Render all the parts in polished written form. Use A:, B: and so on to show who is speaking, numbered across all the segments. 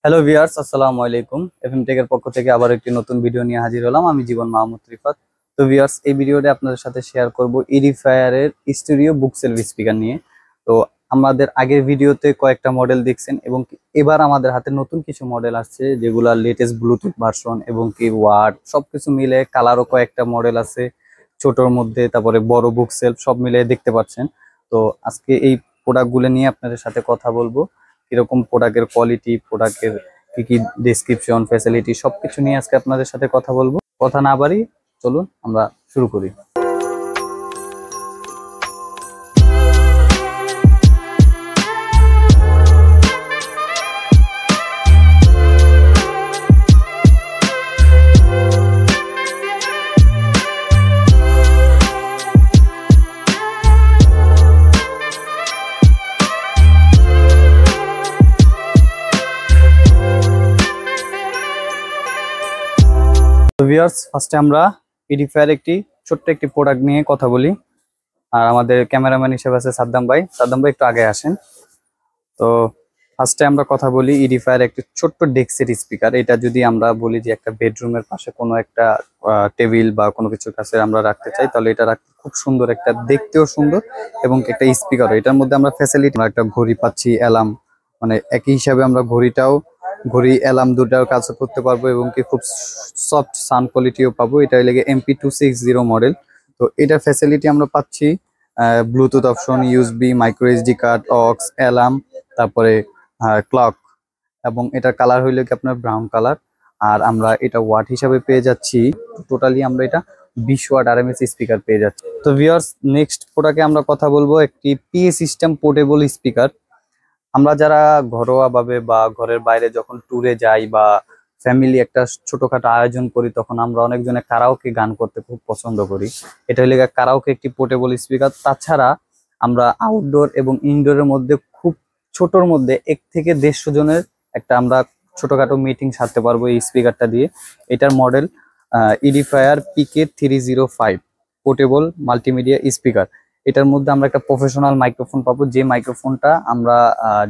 A: Hello viewers, আসসালামু আলাইকুম। FM টেকের পক্ষ থেকে আবার একটি নতুন ভিডিও নিয়ে হাজির হলাম। আমি জীবন মাহমুদ রিফাত। তো ভিউয়ার্স, এই ভিডিওতে আপনাদের সাথে শেয়ার করব এডিফায়ারের স্টুডিও বুকসেলফ স্পিকার নিয়ে। তো আমাদের আগের ভিডিওতে কয়েকটা মডেল দেখছেন এবং এবার আমাদের হাতে নতুন কিছু মডেল আসছে, যেগুলা লেটেস্ট ব্লুটুথ ভার্সন এবং কি ওয়াট সবকিছু মিলে কালারও কয়েকটা মডেল আছে, ছোটর মধ্যে তারপরে বড় বুকসেলফ সব মিলে দেখতে পাচ্ছেন। তো আজকে এই প্রোডাক্টগুলো নিয়ে আপনাদের সাথে কথা বলবো। কিরকম প্রোডাক্টের কোয়ালিটি, প্রোডাক্টের কি কি ডেসক্রিপশন, ফ্যাসিলিটি সবকিছু নিয়ে আজকে আপনাদের সাথে কথা বলবো। কথা না বাড়ি, চলুন আমরা শুরু করি। ভিউয়ার্স, ফার্স্টে আমরা এডিফায়ার ছোট্ট একটি প্রোডাক্ট নিয়ে কথা বলি। আর আমাদের ক্যামেরাম্যান হিসেবে আছে সাদ্দাম ভাই। সাদ্দাম ভাই একটু আগে আসেন। তো ফার্স্টে আমরা কথা বলি এডিফায়ার একটি ছোট্ট ডেস্কের স্পিকার। এটা যদি আমরা বলি যে একটা বেডরুমের পাশে কোনো একটা টেবিল বা কোনো কিছুর কাছে আমরা রাখতে চাই, তাহলে এটা রাখতে খুব সুন্দর, একটা দেখতেও সুন্দর এবং একটা স্পিকারও। এটার মধ্যে আমরা ফ্যাসিলিটি, আমরা একটা ঘড়ি পাচ্ছি, অ্যালার্ম, মানে একই হিসাবে আমরা ঘড়ি অ্যালার্ম দুটাও কাজ করতে পারবো এবং কি খুব সফট সাউন্ড কোয়ালিটিও পাবো। এটা লেগে MP260 মডেল। তো এটার ফ্যাসিলিটি আমরা পাচ্ছি Bluetooth option, USB, micro SD card, aux, alarm, তারপরে ক্লক, এবং এটার কালার হইলে কি আপনার ব্রাউন কালার। আর আমরা এটা ওয়াট হিসাবে পেয়ে যাচ্ছি, টোটালি আমরা এটা 20 ওয়াট আরএমএস স্পিকার পেয়ে যাচ্ছি। তো ভিউয়ার্স, নেক্সট প্রোডাক্টে আমরা কথা বলবো একটি পিএ সিস্টেম পোর্টেবল স্পিকার। আমরা যারা ঘরোয়া ভাবে বা ঘরের বাইরে যখন ট্যুরে যাই বা ফ্যামিলি একটা ছোটখাটো আয়োজন করি, তখন আমরা অনেকজনে কারাওকে গান করতে খুব পছন্দ করি। এটা হলে কারাওকে একটি পোর্টেবল স্পিকার। তাছাড়া আমরা আউটডোর এবং ইনডোরের মধ্যে খুব ছোটর মধ্যে 1 থেকে 150 জনের একটা আমরা ছোটখাটো মিটিং সারতে পারবো এই স্পিকারটা দিয়ে। এটার model Edifier PK305 portable multimedia speaker. এটার মধ্যে আমরা একটা প্রফেশনাল মাইক্রোফোন পাবো, যে মাইক্রোফোনটা আমরা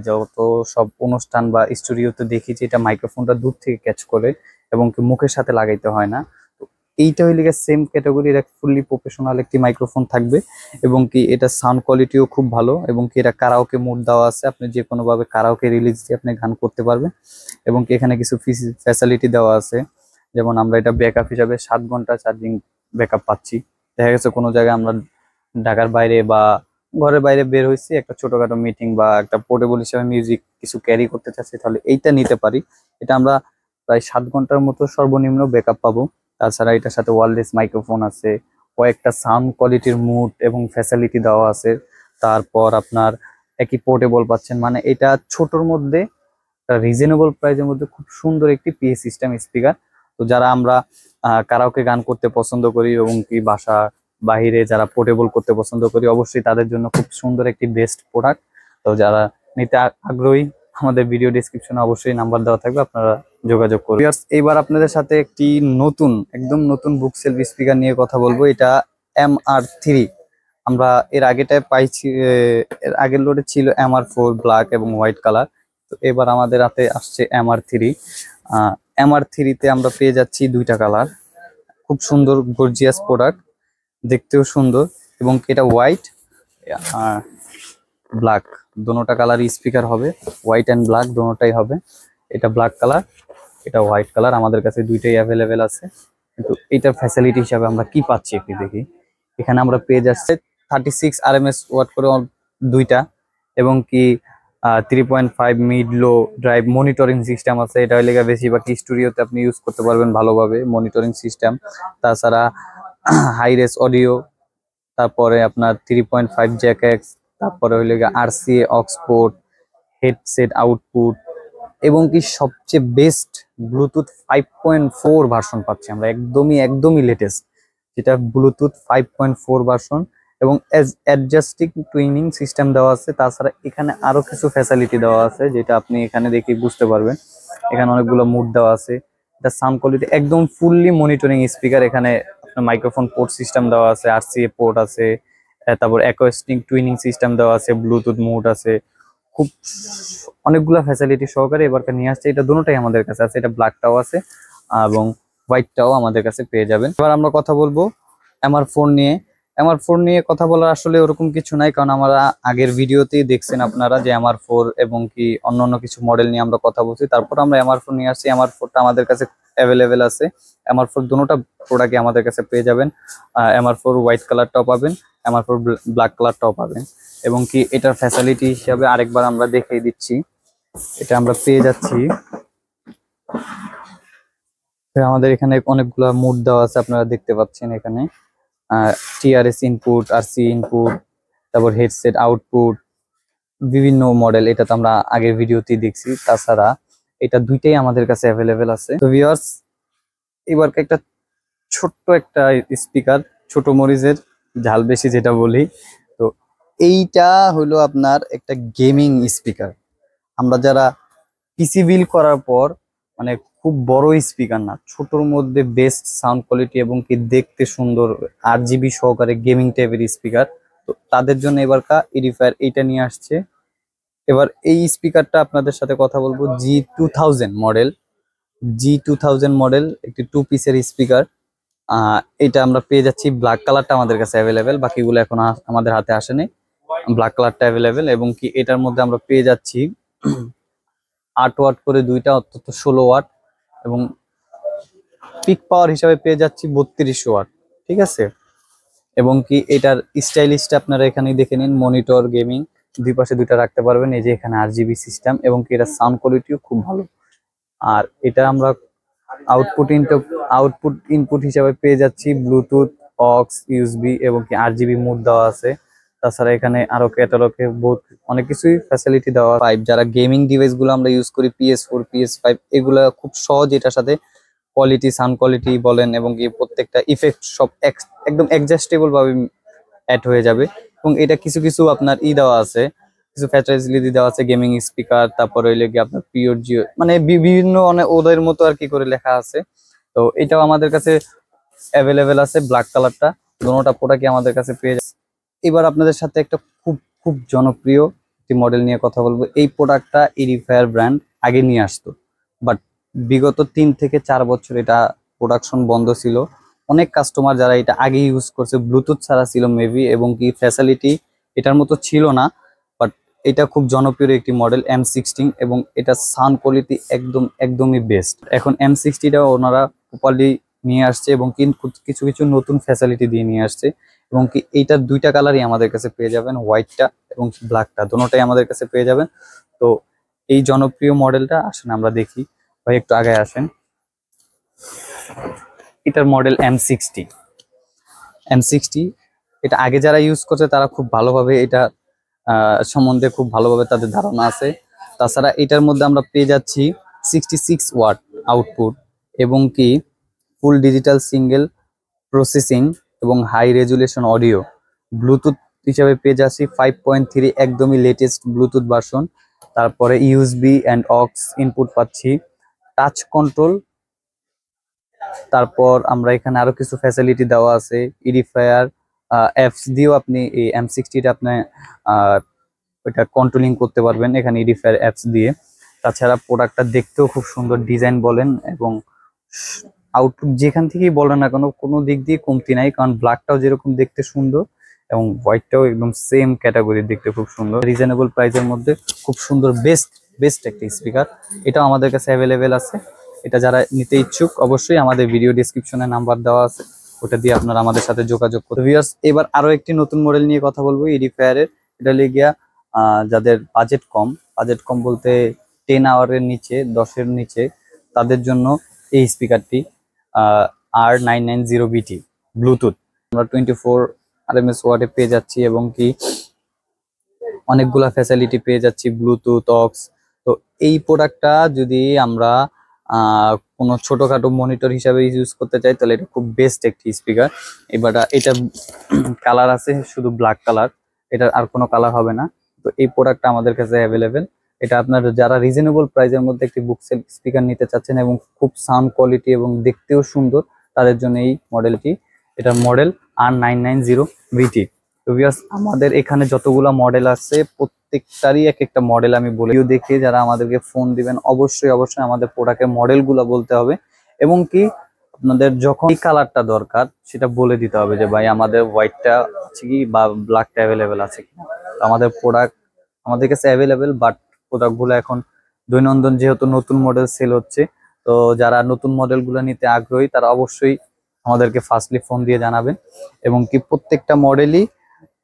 A: যত সব অনুষ্ঠান বা স্টুডিওতে দেখি যে এটা মাইক্রোফোনটা দূর থেকে ক্যাচ করে এবং কি মুখের সাথে লাগাইতে হয় না। তো এইটা হইলে সেম ক্যাটাগরির এক ফুললি প্রফেশনাল একটি মাইক্রোফোন থাকবে এবং কি এটা সাউন্ড কোয়ালিটিও খুব ভালো এবং কি এটা কারাওকে মোড দেওয়া আছে, আপনি যে কোনো ভাবে কারাওকে রিলিজ দিয়ে আপনি গান করতে পারবেন। এবং কি এখানে কিছু ফ্যাসিলিটি দেওয়া আছে, যেমন আমরা এটা ব্যাকআপ হিসাবে 7 ঘন্টা চার্জিং ব্যাকআপ পাচ্ছি। দেখা গেছে কোনো জায়গায় আমরা ঢাকার বাইরে বা ঘরের বাইরে বের হয়েছি, একটা ছোটখাটো মিটিং বা একটা পোর্টেবল হিসেবে মিউজিক কিছু ক্যারি করতে চাচ্ছি, তাহলে এইটা নিতে পারি। এটা আমরা প্রায় 7 ঘন্টার মতো সর্বনিম্ন ব্যাকআপ পাবো। তাছাড়া এটার সাথে ওয়্যারলেস মাইক্রোফোন আছে, কয়েকটা সাউন্ড কোয়ালিটির মুড এবং ফ্যাসিলিটি দেওয়া আছে। তারপর আপনার একই পোর্টেবল পাচ্ছেন, মানে এটা ছোটর মধ্যে রিজনেবল প্রাইসের মধ্যে খুব সুন্দর একটি পিএ সিস্টেম স্পিকার। তো যারা আমরা কারাওকে গান করতে পছন্দ করি এবং কি বাসা বাহিরে যারা পোর্টেবল করতে পছন্দ করি, অবশ্যই তাদের জন্য খুব সুন্দর একটি বেস্ট প্রোডাক্ট। তো যারা নিতে আগ্রহী, আমাদের ভিডিও ডেসক্রিপশনে অবশ্যই নাম্বার দেওয়া থাকবে, আপনারা যোগাযোগ করুন। এইবার আপনাদের সাথে একটি একদম নতুন বুকসেলফ স্পিকার নিয়ে কথা বলবো। এটা MR3। আমরা এর আগেটায় পাইছি, এর আগের লোডে ছিল MR4 ব্ল্যাক এবং হোয়াইট কালার। তো এবার আমাদের হাতে আসছে MR3। MR3 তে আমরা পেয়ে যাচ্ছি 2টা কালার, খুব সুন্দর গর্জিয়াস প্রোডাক্ট, দেখতেও সুন্দর এবং এটা হোয়াইট ব্ল্যাক দোনোটা কালার স্পিকার হবে, হোয়াইট অ্যান্ড ব্ল্যাক দোনোটাই হবে। এটা ব্ল্যাক কালার, এটা হোয়াইট কালার, আমাদের কাছে দুইটাই অ্যাভেলেবেল আছে। কিন্তু এইটার ফ্যাসিলিটি হিসাবে আমরা কি পাচ্ছি একটু দেখি। এখানে আমরা পেয়ে যাচ্ছে 36 RMS ওয়াট করে দুইটা এবং কি 3.5 মিড লো ড্রাইভ মনিটরিং সিস্টেম আছে। এটা হলে বেশিরভাগ স্টুডিওতে আপনি ইউজ করতে পারবেন ভালোভাবে মনিটরিং সিস্টেম। তাছাড়া হাই রেস অডিও, তারপরে আপনার 3.5 জ্যাক, তারপরে হইলে RCA অক্সপোর্ট, হেডসেট আউটপুট এবং কি সবচেয়ে বেস্ট ব্লুটুথ 5.4 ভার্সন পাচ্ছি আমরা, একদমই লেটেস্ট, যেটা ব্লুটুথ 5.4 ভার্সন এবং অ্যাডজাস্টিং টুইনিং সিস্টেম দেওয়া আছে। তাছাড়া এখানে আরো কিছু ফ্যাসিলিটি দেওয়া আছে, যেটা আপনি এখানে দেখে বুঝতে পারবেন। এখানে অনেকগুলো মুড দেওয়া আছে। এটা সাউন্ড কোয়ালিটি একদম ফুললি মনিটরিং স্পিকার। এখানে আপনার মাইক্রোফোন পোর্ট সিস্টেম দেওয়া আছে, RCA পোর্ট আছে, তারপর অ্যাকোস্টিক টুইনিং সিস্টেম দেওয়া আছে, ব্লুটুথ মুড আছে, খুব অনেকগুলা ফ্যাসিলিটি সহকারে এবারকার নিয়ে আসছে। এটা দুটোটাই আমাদের কাছে আছে, এটা ব্ল্যাকটাও আছে এবং হোয়াইটটাও আমাদের কাছে পেয়ে যাবেন। এবার আমরা কথা বলবো MR4 নিয়ে। MR4 নিয়ে কথা বলার আসলে ওরকম কিছু নাই, কারণ আমরা আগের ভিডিওতেই দেখছেন আপনারা যে MR4 এবং কি অন্যান্য কিছু মডেল নিয়ে আমরা কথা বলছি। তারপর আমরা MR4 নিয়ে আসছি। MR4টা আমাদের কাছে অ্যাভেলেবেল আছে। MR4 দুটোটা প্রোডাক্টই আমাদের কাছে পেয়ে যাবেন। MR4 হোয়াইট কালারটাও পাবেন, MR4 ব্ল্যাক কালারটাও পাবেন। এবং কি এটার ফ্যাসিলিটি হিসাবে আরেকবার আমরা দেখিয়ে দিচ্ছি। এটা আমরা পেয়ে যাচ্ছি, আমাদের এখানে অনেকগুলা মোড দেওয়া আছে, আপনারা দেখতে পাচ্ছেন এখানে TRS ইনপুট, RC ইনপুট, তারপর হেডসেট আউটপুট, বিভিন্ন মডেল। এটা তো আমরা আগের ভিডিওতেই দেখছি। তাছাড়া এটা দুইটাই আমাদের কাছে অ্যাভেলেবেল আছে। তো ভিউয়ার্স, এবার একটা ছোট্ট একটা স্পিকার, ছোট মরিচের ঝাল বেশি যেটা বলি, তো এইটা হলো আপনার একটা গেমিং স্পিকার। আমরা যারা পিসি বিল করার পর মানে খুব বড় স্পিকার না, ছোটর মধ্যে বেস্ট সাউন্ড কোয়ালিটি এবং কি দেখতে সুন্দর RGB সহকারে গেমিং টাইপের স্পিকার, তো তাদের জন্য এবারকা এডিফায়ার এইটা নিয়ে আসছে। এবার এই স্পিকারটা আপনাদের সাথে কথা বলবো G2000 মডেল, G2000 মডেল একটি 2 পিসের স্পিকার। এটা আমরা পেয়ে যাচ্ছি, ব্ল্যাক কালারটা আমাদের কাছে অ্যাভেলেবেল, বাকিগুলো এখন আমাদের হাতে আসেনি। ব্ল্যাক কালারটা অ্যাভেলেবেল এবং কি এটার মধ্যে আমরা পেয়ে যাচ্ছি 8 ওয়াট করে দুইটা, অর্থাৎ 16 ওয়াট, এবং পিক পাওয়ার হিসাবে পেয়ে যাচ্ছি 32 ওয়াট। ঠিক আছে, এবং কি এটার স্টাইলিশটা আপনারা এখানেই দেখে নিন, মনিটর গেমিং দুই পাশে দুইটা রাখতে পারবেন। এই যে এখানে RGB সিস্টেম এবং কি এটার সাউন্ড কোয়ালিটিও খুব ভালো। আর এটা আমরা আউটপুট হিসাবে পেয়ে যাচ্ছি ব্লুটুথ, অক্স, USB এবং কি RGB মোড দেওয়া আছে। তাছাড়া এখানে আরো ক্যাটালগে বহুত অনেক কিছুই ফ্যাসিলিটি দেওয়া। পাইপ যারা গেমিং ডিভাইস গুলো আমরা ইউজ করি, PS4, PS5, এগুলা খুব সহজ এটার সাথে কোয়ালিটি, সাউন্ড কোয়ালিটি বলেন এবং কি প্রত্যেকটা ইফেক্ট সব একদম অ্যাডজাস্টেবল ভাবে অ্যাড হয়ে যাবে। এবং এটা কিছু কিছু আপনার দেওয়া আছে, কিছু ফ্যাসিলিটি দেওয়া আছে, গেমিং স্পিকার, তারপরে হইলে কি আপনার পিওর জিও, মানে বিভিন্ন অনেক ওদের মতো আর কি করে লেখা আছে। তো এটাও আমাদের কাছে অ্যাভেলেবেল আছে, ব্ল্যাক কালারটা। দুটোটা প্রোডাক্টই আমাদের কাছে পেয়ে যাচ্ছে। এবার আপনাদের সাথে একটা খুব খুব জনপ্রিয় একটি মডেল নিয়ে কথা বলবো। এই প্রোডাক্টটা এডিফায়ার ব্র্যান্ড আগে নিয়ে আসতো, বাট বিগত 3 থেকে 4 বছর এটা প্রোডাকশন বন্ধ ছিল। অনেক কাস্টমার যারা এটা আগে ইউজ করছে, ব্লুটুথ ছাড়া ছিল মেবি, এবং কি ফ্যাসিলিটি এটার মতো ছিল না, বাট এটা খুব জনপ্রিয় একটি মডেল M16, এবং এটা সাউন্ড কোয়ালিটি একদমই বেস্ট। এখন M60টা ওনারা প্রপারলি নিয়ে আসছে এবং কিছু কিছু নতুন ফ্যাসিলিটি দিয়ে নিয়ে আসছে। এবং কি এইটার দুইটা কালারই আমাদের কাছে পেয়ে যাবেন, হোয়াইটটা এবং ব্ল্যাকটা, দুটোটাই আমাদের কাছে পেয়ে যাবেন। তো এই জনপ্রিয় মডেলটা আসেন আমরা দেখি। ভাই একটু আগে আসেন। এটার মডেল M60। এটা আগে যারা ইউজ করছে তারা খুব ভালোভাবে এটা সম্বন্ধে খুব ভালোভাবে তাদের ধারণা আছে। তাছাড়া এটার মধ্যে আমরা পেয়ে যাচ্ছি 66 ওয়াট আউটপুট এবং কি ফুল ডিজিটাল সিঙ্গেল প্রসেসিং এবং হাই রেজুলেশন অডিও। ব্লুটুথ হিসাবে পেয়ে যাচ্ছি 5.3, একদমই লেটেস্ট ব্লুটুথ ভার্সন। তারপরে USB অ্যান্ড অক্স ইনপুট পাচ্ছি, টাচ কন্ট্রোল। তারপর আমরা এখানে আরো কিছু ফ্যাসিলিটি দেওয়া আছে, এডিফায়ার অ্যাপস দিয়েও আপনি এই M60টা আপনি ওইটা কন্ট্রোলিং করতে পারবেন এখানে এডিফায়ার অ্যাপস দিয়ে। তাছাড়া প্রোডাক্টটা দেখতেও খুব সুন্দর, ডিজাইন বলেন এবং আউটপুট যেখান থেকেই বলেন না কেন, কোনো দিক দিয়ে কমতি নাই, কারণ ব্ল্যাকটাও যেরকম দেখতে সুন্দর এবং হোয়াইটটাও একদম সেম ক্যাটাগরির, দেখতে খুব সুন্দর। রিজনেবল প্রাইসের মধ্যে খুব সুন্দর বেস্ট একটা স্পিকার, এটাও আমাদের কাছে অ্যাভেলেবেল আছে। এটা যারা নিতে ইচ্ছুক অবশ্যই আমাদের ভিডিও ডিসক্রিপশনে নাম্বার দেওয়া আছে, ওটা দিয়ে আপনারা আমাদের সাথে যোগাযোগ করতে। ভিউয়ার্স, এবার আরো একটি নতুন মডেল নিয়ে কথা বলবো এডিফায়ারের। এটা লিয়ে গিয়া যাদের বাজেট কম বলতে 10 আওয়ারের নিচে, 10-এর নিচে, তাদের জন্য এই স্পিকারটি R990BT ব্লুটুথ আমরা 24 RMS ওয়াটে পেয়ে যাচ্ছি এবং কি অনেকগুলা ফ্যাসিলিটি পেয়ে যাচ্ছি, ব্লুটুথ, অক্স। তো এই প্রোডাক্টটা যদি আমরা কোনো ছোটখাটো মনিটর হিসাবে ইউজ করতে চাই তাহলে এটা খুব বেস্ট একটি স্পিকার। এবার এটা কালার আছে শুধু ব্ল্যাক কালার, এটার আর কোনো কালার হবে না। তো এই প্রোডাক্টটা আমাদের কাছে অ্যাভেলেবেল। এটা আপনার যারা রিজনেবল প্রাইসের মধ্যে একটি বুকসেল স্পিকার নিতে চাচ্ছেন এবং খুব সাউন্ড কোয়ালিটি এবং দেখতেও সুন্দর, তাদের জন্য এই মডেলটি। এটার মডেল R990BT। তো ভিউয়ার্স আমাদের এখানে যতগুলা মডেল আছে প্রত্যেকটারই এক একটা মডেল আমি বলে দেখে যারা আমাদেরকে ফোন দিবেন অবশ্যই অবশ্যই আমাদের প্রোডাক্টের মডেলগুলো বলতে হবে, এবং কি আপনাদের যখন কালারটা দরকার সেটা বলে দিতে হবে যে ভাই আমাদের হোয়াইটটা আছে কি বা ব্ল্যাকটা অ্যাভেলেবেল আছে কি। আমাদের প্রোডাক্ট আমাদের কাছে অ্যাভেলেবেল, বাট প্রোডাক্টগুলো এখন দৈনন্দিন যেহেতু নতুন মডেল সেল হচ্ছে, তো যারা নতুন মডেলগুলো নিতে আগ্রহী তারা অবশ্যই আমাদেরকে ফার্স্টলি ফোন দিয়ে জানাবেন। এবং কি প্রত্যেকটা মডেলই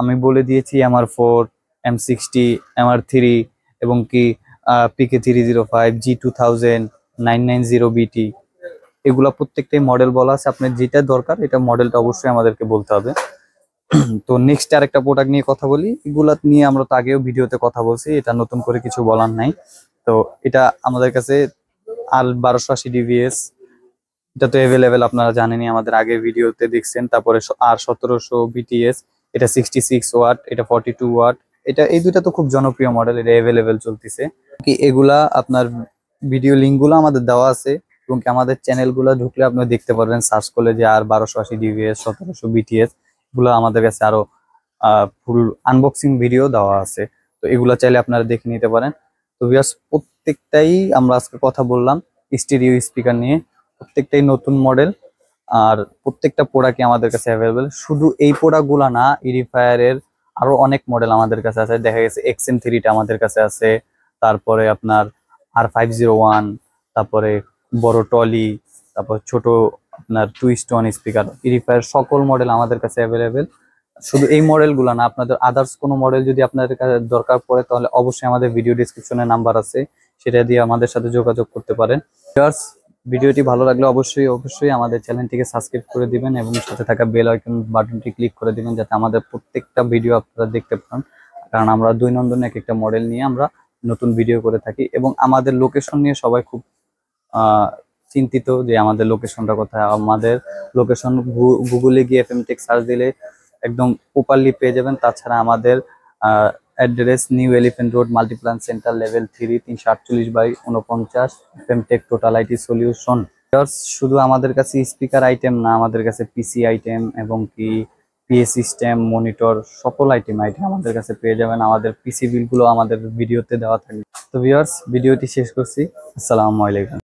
A: আমি বলে দিয়েছি MR4, M60, MR3 এবং কি PK305, G2000, 990BT, এগুলা প্রত্যেকটাই মডেল বলা আছে। আপনার যেটা দরকার এটা মডেলটা অবশ্যই আমাদেরকে বলতে হবে। তো নেক্সট আরেকটা প্রোডাক্ট নিয়ে কথা বলি, এগুলা নিয়ে আমরা তো আগেও ভিডিওতে কথা বলছি, এটা নতুন করে কিছু বলার নাই। তো এটা আমাদের কাছে R1280 DVS, এটা তো অ্যাভেলেবেল আপনারা জানেনই, আমাদের আগের ভিডিওতে দেখছেন। তারপরে R1700 BTS, এটা 66 ওয়াট, এটা 42 ওয়াট। এটা এই দুইটা তো খুব জনপ্রিয় মডেল, এটা অ্যাভেলেবেল চলতেছে কি। এগুলা আপনার ভিডিও লিঙ্ক গুলো আমাদের দেওয়া আছে, এবং কি আমাদের চ্যানেল গুলা ঢুকলে আপনি দেখতে পারবেন, সার্চ করলে যে R1280 DVS, 1700 BTS, এগুলো আমাদের কাছে আরো ফুল আনবক্সিং ভিডিও দেওয়া আছে। তো এগুলা চাইলে আপনারা দেখে নিতে পারেন। তো ভিউয়ার্স প্রত্যেকটাই আমরা আজকে কথা বললাম স্টিরিও স্পিকার নিয়ে, প্রত্যেকটাই নতুন মডেল, আর প্রত্যেকটা প্রোডাক্টই আমাদের কাছে অ্যাভেলেবেল। শুধু এই প্রোডাক্ট গুলা না, এর আরো অনেক মডেল আমাদের কাছে আছে। দেখা গেছে XM3টা আমাদের কাছে আছে, তারপরে আপনার R501, তারপরে বড় টলি, তারপর ছোট আপনার টুইস্ট ওয়ান স্পিকার, সকল মডেল আমাদের কাছে অ্যাভেলেবেল। শুধু এই মডেল গুলা না, আপনাদের আদার্স কোনো মডেল যদি আপনাদের কাছে দরকার পড়ে তাহলে অবশ্যই আমাদের ভিডিও ডিসক্রিপশনে নাম্বার আছে, সেটা দিয়ে আমাদের সাথে যোগাযোগ করতে পারেন। ভিডিওটি ভালো লাগলে অবশ্যই অবশ্যই আমাদের চ্যানেলটিকে সাবস্ক্রাইব করে দিবেন এবং সাথে থাকা বেল আইকন বাটনটি ক্লিক করে দিবেন, যাতে আমাদের প্রত্যেকটা ভিডিও আপনারা দেখতে পান। কারণ আমরা দৈনন্দিন এক একটা মডেল নিয়ে আমরা নতুন ভিডিও করে থাকি, এবং আমাদের লোকেশন নিয়ে সবাই খুব চিন্তিত যে আমাদের লোকেশনটা কোথায়। আমাদের লোকেশন গুগলে গিয়ে FM টেক সার্চ দিলে একদম প্রপারলি পেয়ে যাবেন। তাছাড়া আমাদের address new elephant road, Multiplan centre, level 3, 348/49, FM take total IT solution. শুধু আমাদের কাছে স্পিকার আইটেম না, আমাদের কাছে পিসি আইটেম এবং কি পিএ সিস্টেম, মনিটর, সকল আইটেম আমাদের কাছে পেয়ে যাবেন। আমাদের পিসি বিল গুলো আমাদের ভিডিওতে দেওয়া থাকবে। তো ভিউয়ার্স ভিডিওটি শেষ করছি, আসসালামু আলাইকুম।